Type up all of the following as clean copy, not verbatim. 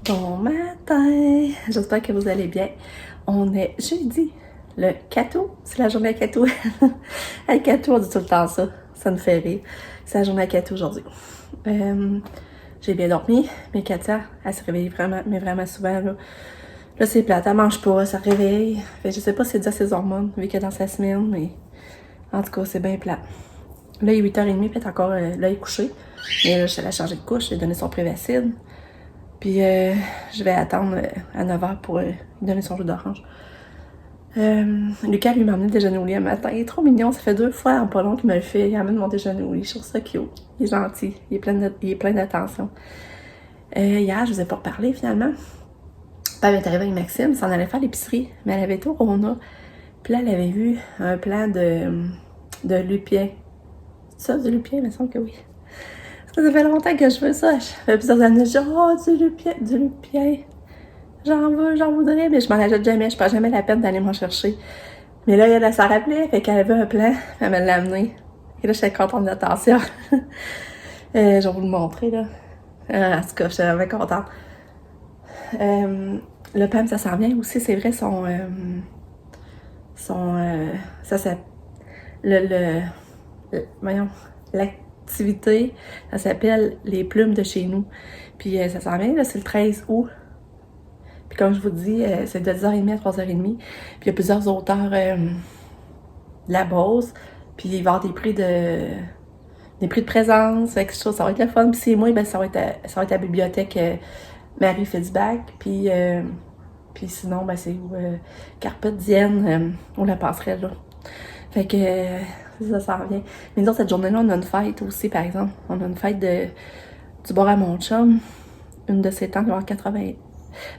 Bon matin! J'espère que vous allez bien. On est jeudi, le 4 août. C'est la journée à 4 août. À 4 août, on dit tout le temps ça. Ça me fait rire. C'est la journée à 4 août aujourd'hui. J'ai bien dormi, mais Katia, elle se réveille vraiment, mais vraiment souvent. Là c'est plate, elle mange pas, ça réveille. Fait, je sais pas si c'est dû à ses hormones, vu qu'elle est dans sa semaine, mais en tout cas, c'est bien plate. Là, il est 8h30, puis elle est encore là, elle est couchée. Mais là, je suis allée changer de couche, j'ai donné son Prévacide. Puis je vais attendre à 9h pour lui donner son jus d'orange. Lucas lui m'a amené le déjeuner au lit un matin. Il est trop mignon, ça fait 2 fois en pas long qu'il me le fait. Il amène mon déjeuner au lit, je trouve ça cute. Il est gentil, il est plein d'attention. Hier, je vous ai pas reparlé finalement. Pam est arrivée avec Maxime, s'en allait faire l'épicerie, mais elle avait été au Rona. Puis là, elle avait vu un plan de lupien. C'est ça, du lupien? Il me semble que oui. Ça fait longtemps que je veux ça. Ça fait plusieurs années, je dis, oh, du lupien. J'en voudrais, mais je m'en achète jamais. Je prends jamais la peine d'aller m'en chercher. Mais là, elle s'en rappelait, fait qu'elle avait un plan, elle me l'a amené. Et là, j'étais contente d'attention. Je vais vous le montrer, là. En tout cas, j'étais vraiment contente. Le PAM, ça s'en vient aussi, c'est vrai, ça, voyons, l'activité, ça s'appelle les plumes de chez nous. Puis ça s'en vient, là, c'est le 13 août. Puis comme je vous dis, c'est de 10h30 à 3h30. Puis il y a plusieurs auteurs de la Beauce. Puis il va y avoir des prix de présence. Fait que ça va être le fun. Puis c'est moi, ben, ça va être à la bibliothèque Marie Fitzbach. Puis sinon, ben, c'est où Carpe Diem, ou la passerelle, là. Fait que ça s'en revient. Mais nous autres, cette journée-là, on a une fête aussi, par exemple. On a une fête du bord à mon chum. Une de ses tantes, il va avoir 80.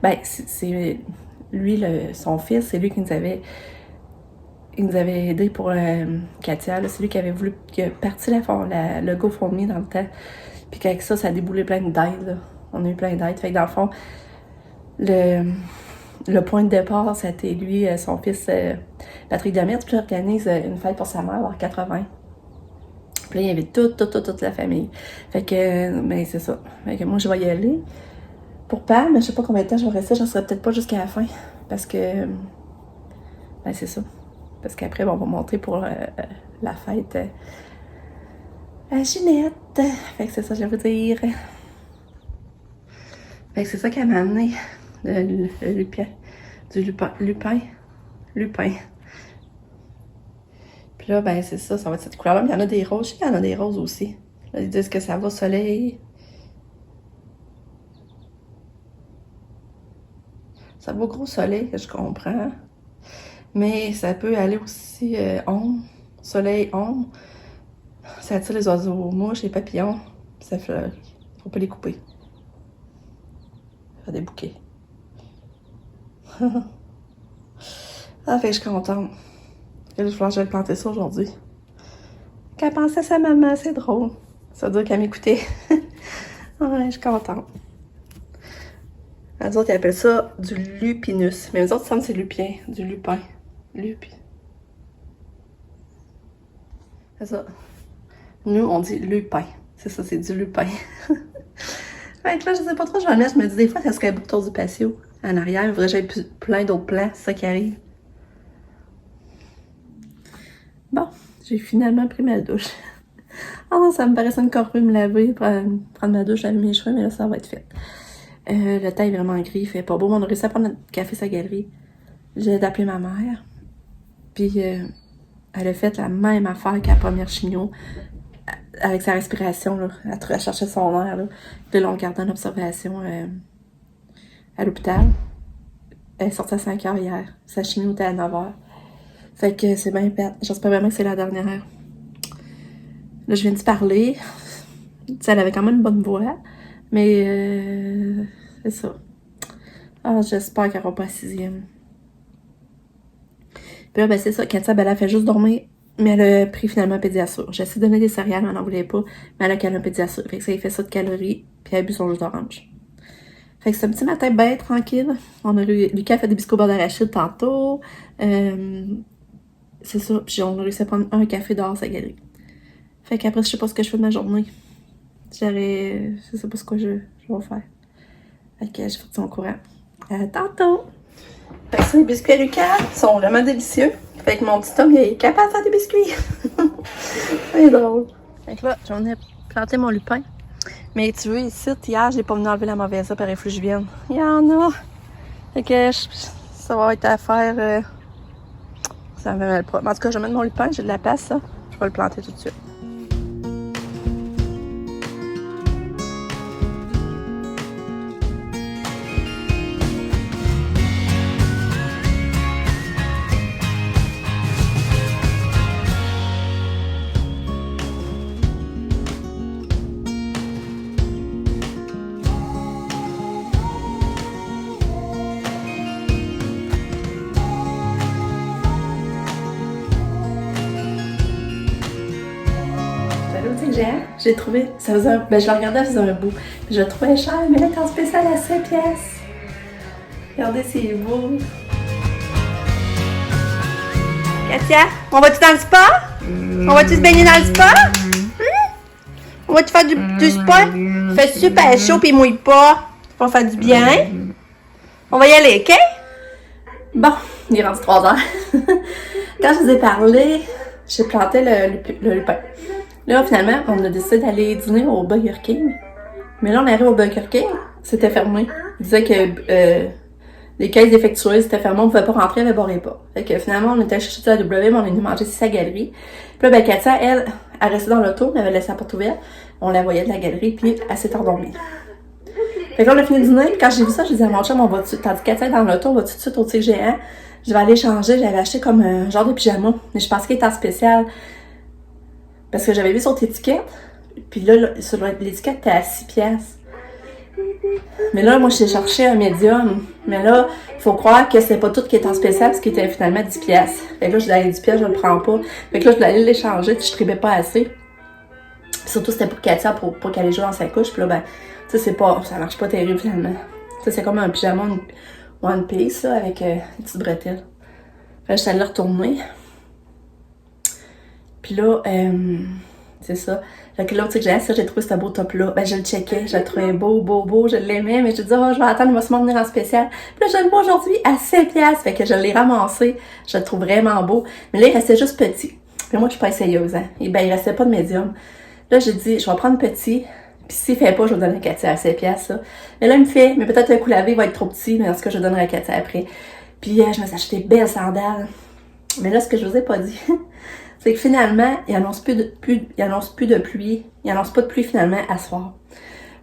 Ben, c'est lui, son fils, c'est lui qui nous avait aidé pour Katia. C'est lui qui avait voulu, qui a parti le GoFundMe dans le temps. Puis qu'avec ça, ça a déboulé plein d'aides. On a eu plein d'aides. Fait que dans le fond, le point de départ, c'était lui, son fils Patrick Demers, puis il organise une fête pour sa mère, avoir 80. Puis là, il y avait toute la famille. Fait que, ben, c'est ça. Fait que moi, je vais y aller. Pour Pam, mais je sais pas combien de temps je vais rester, j'en serai peut-être pas jusqu'à la fin. Parce que, ben, c'est ça. Parce qu'après, bon, on va monter pour la fête à Ginette. Fait que c'est ça, je vais vous dire. Fait que c'est ça qu'elle m'a amené, le lupin. Lupin. Puis là, ben, c'est ça, ça va être cette couleur-là. Mais il y en a des roses, je sais qu'il y en a des roses aussi. Là, ils disent que ça va au soleil. Ça va au gros soleil, que je comprends. Mais ça peut aller aussi ombre, soleil, ombre. Ça attire les oiseaux, mouches, les papillons. Puis ça fleurit. Faut pas les couper. Faire des bouquets. Ah, fait que je suis contente. Je vais que planter ça aujourd'hui. Qu'elle pensait à sa maman, c'est drôle. Ça veut dire qu'elle m'écoutait. Ouais, je suis contente. Les autres, ils appellent ça du lupinus. Mais les autres, ça me c'est lupien, du lupin. C'est ça. Nous, on dit lupin. C'est ça, c'est du lupin. Fait que là, je sais pas trop, je vais le mettre. Je me dis, des fois, ça serait beau autour du patio. En arrière, il faudrait que j'aille plein d'autres plants. C'est ça qui arrive. Bon, j'ai finalement pris ma douche. Ah non, ça me paraissait une corvée me laver, prendre ma douche, laver mes cheveux, mais là, ça va être fait. Le temps est vraiment gris, il fait pas beau. On a réussi à prendre notre café sa galerie. J'ai d'appeler ma mère. Puis, elle a fait la même affaire qu'à la première chimio. Avec sa respiration, là. Elle cherchait son air, là. Puis là, on gardait en observation à l'hôpital. Elle est sortie à 5h hier. Sa chimio était à 9h. Fait que c'est bien plate. J'espère vraiment que c'est la dernière. Là, je viens de parler. T'sais, elle avait quand même une bonne voix. Mais c'est ça. Ah, j'espère qu'elle aura pas la 6e. Puis là, ben c'est ça. Katia, ben, elle a fait juste dormir. Mais elle a pris finalement un Pédiasure. J'ai essayé de donner des céréales, mais elle n'en voulait pas. Mais elle a calé un Pédiasure. Fait que ça, il fait ça de calories. Puis elle a bu son jus d'orange. Fait que c'est un petit matin bien tranquille. Lucas a fait des biscuits au beurre d'arachide tantôt. C'est ça. Puis on a réussi à prendre un café dehors à sa galerie. Fait qu'après, je sais pas ce que je fais de ma journée. Je sais pas ce que je vais faire. Fait que je vous tiens au courant. Tantôt! Fait que ça, les biscuits Lucas sont vraiment délicieux. Fait que mon petit homme, il est capable de faire des biscuits. C'est drôle. Fait que là, j'en ai planté mon lupin. Mais tu vois, ici, hier, j'ai pas venu enlever la mauvaise par effluvienne. Il y en a. Fait que ça va être à faire. Ça me mêle pas. Mais en tout cas, je vais mettre mon lupin, j'ai de la place, ça. Je vais le planter tout de suite. J'ai trouvé, ça faisait un, je la regardais, ça faisait un bout. Je le trouvais cher, mais là, quand spécial à 5 pièces. Regardez, c'est beau. Katia, on va-tu dans le spa? On va-tu se baigner dans le spa? On va-tu faire du spa? Il fait super chaud puis il mouille pas. On va faire du bien. On va y aller, OK? Bon, il est rendu 3 heures. Quand je vous ai parlé, j'ai planté le lupin. Là, finalement, on a décidé d'aller dîner au Burger King. Mais là, on arrive au Burger King, c'était fermé. Ils disaient que les caisses défectueuses, c'était fermé, on pouvait pas rentrer, elle ne barrait pas. Fait que finalement, on était chercher à W, mais on est venu manger ici à la galerie. Puis là, Katia, elle restait dans l'auto, elle avait laissé la porte ouverte. On la voyait de la galerie, puis elle s'est endormie. Fait que là, on a fini de dîner. Quand j'ai vu ça, je disais à mon chum, on va tandis que Katia est dans l'auto, on va tout de suite au tigre géant. Je vais aller changer. J'avais acheté comme un genre de pyjama, mais je pensais qu'il était en spécial. Parce que j'avais vu sur l'étiquette, puis là, sur l'étiquette, t'es à 6 piastres. Mais là, moi, j'ai cherché un médium. Mais là, il faut croire que c'est pas tout qui est en spécial, parce qu'il était finalement 10 piastres. Fait que là, je disais, 10 piastres, je le prends pas. Fait que là, je voulais aller l'échanger, puis je tribais pas assez. Puis surtout, c'était pour Katia, pour qu'elle ait joué dans sa couche. Puis là, ben, tu sais, ça marche pas terrible, finalement. Tu sais, c'est comme un pyjama one piece, là, avec des petites bretelles. Fait que je suis allée le retourner. Puis là, c'est ça. Fait que l'autre, c'est que j'ai trouvé ce beau top-là. Ben, je le checkais, je le trouvais beau, je l'aimais, mais je me disais, oh, je vais attendre, il va sûrement venir en spécial. Puis là, je le vois aujourd'hui à 7 piastres. Fait que je l'ai ramassé. Je le trouve vraiment beau. Mais là, il restait juste petit. Puis moi, je suis pas essayeuse, hein. Et ben, il restait pas de médium. Là, j'ai dit, je vais prendre petit. Puis s'il fait pas, je vais donner à Katia à 7 piastres, ça. Mais là, il me fait, mais peut-être un coup lavé, il va être trop petit, mais en tout cas, je donnerai à Katia après. Puis je me suis acheté des belles sandales. Mais là, ce que je vous ai pas dit, c'est que finalement, il annonce plus de pluie, il annonce pas de pluie finalement à soir.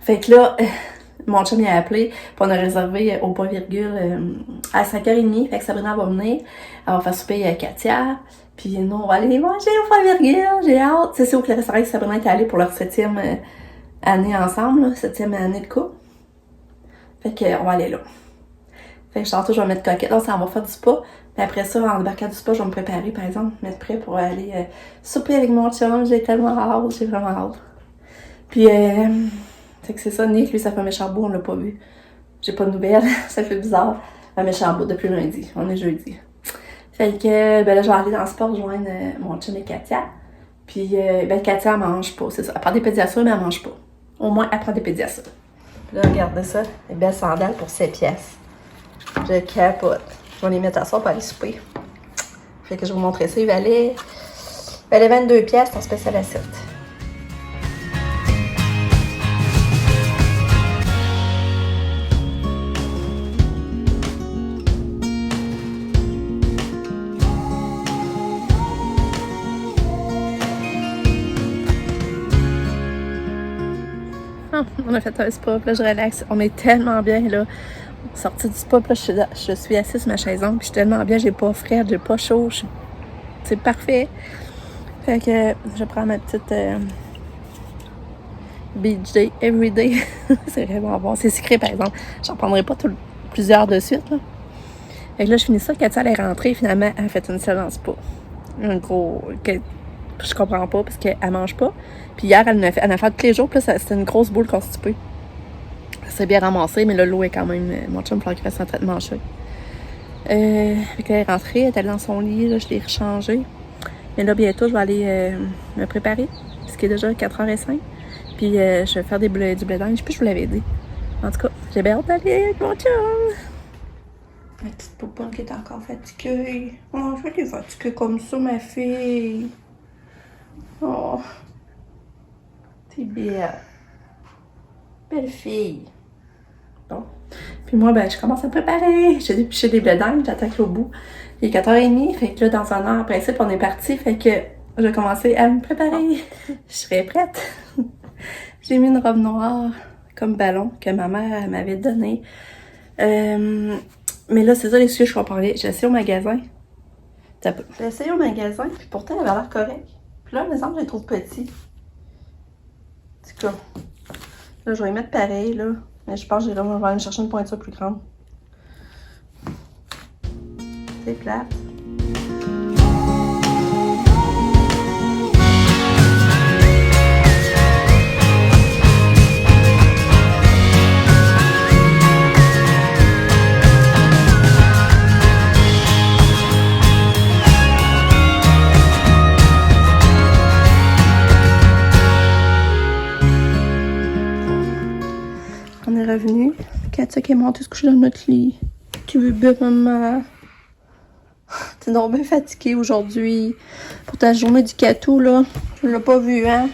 Fait que là, mon chum il a appelé, puis on a réservé au point virgule à 5h30, fait que Sabrina va venir, elle va faire souper à Katia, puis nous on va aller manger au point virgule, j'ai hâte. C'est au restaurant que Sabrina est allée pour leur 7e année ensemble, là, 7e année de couple. Fait que on va aller là. Fait que tantôt, je vais mettre coquette. Là, ça va faire du spa. Puis après ça, en débarquant du spa, je vais me préparer, par exemple, mettre prêt pour aller souper avec mon chum. J'ai tellement hâte, j'ai vraiment hâte. Puis, fait que c'est ça, Nick, lui, ça fait un méchant bout, on l'a pas vu. J'ai pas de nouvelles, ça fait bizarre. Un méchant bout depuis lundi, on est jeudi. Fait que, ben là, je vais aller dans le spa rejoindre mon chum et Katia. Puis, ben, Katia, elle mange pas, c'est ça. Elle prend des pédiassures, mais elle mange pas. Au moins, elle prend des pédiassures. Puis là, regardez ça, les belles sandales pour 7 piastres. Je capote. Je vais les mettre à soir pour aller souper. Fait que je vais vous montrer ça. Il valait 22 piastres en spécial à 7. On a fait un spa, puis là je relaxe. On est tellement bien là. Sortie du spa, puis là je suis assise sur ma chaise longue, puis je suis tellement bien, j'ai pas frais, j'ai pas chaud, c'est parfait. Fait que je prends ma petite Beach Day Everyday. C'est vraiment bon. C'est sucré par exemple. J'en prendrai pas plusieurs de suite. Là. Fait que là je finis ça, Katia elle est rentrée, finalement elle a fait une séance spa. Un gros. Je comprends pas parce qu'elle mange pas. Puis hier, elle en a fait tous les jours. Puis là, c'était une grosse boule constipée. Ça s'est bien ramassé, mais là, l'eau est quand même... Mon chum il reste en traitement chaud. Fait qu'elle est rentrée, elle est allée dans son lit. Là, je l'ai rechangée. Mais là, bientôt, je vais aller me préparer. Puisqu'il est déjà 4h05. Puis je vais faire du blé d'Inde. Je sais plus si je vous l'avais dit. En tout cas, j'ai bien hâte d'aller avec mon chum. Ma petite poupon qui est encore fatiguée. Oh, je vais les fatiguer comme ça, ma fille. Oh, t'es belle. Belle fille. Bon. Puis moi, ben, je commence à préparer. J'ai dépêché des blédins, j'attaque au bout. Il est 4h30, fait que là, dans un an, en principe, on est parti. Fait que je vais commencer à me préparer. Je serai prête. J'ai mis une robe noire comme ballon que ma mère m'avait donnée. Mais là, c'est ça les sujets que je vais parler. J'ai essayé au magasin. J'ai essayé au magasin, puis pourtant, elle avait l'air correcte. Puis là, mes ongles, je les trouve petits. En tout cas, là, je vais les mettre pareil, là. Mais je pense que je vais aller chercher une pointure plus grande. C'est plate. On est revenu. Katia qui est montée se coucher dans notre lit. Qui veut bien, maman. T'es donc bien fatiguée aujourd'hui. Pour ta journée du catou, là. Tu l'as pas vu, hein?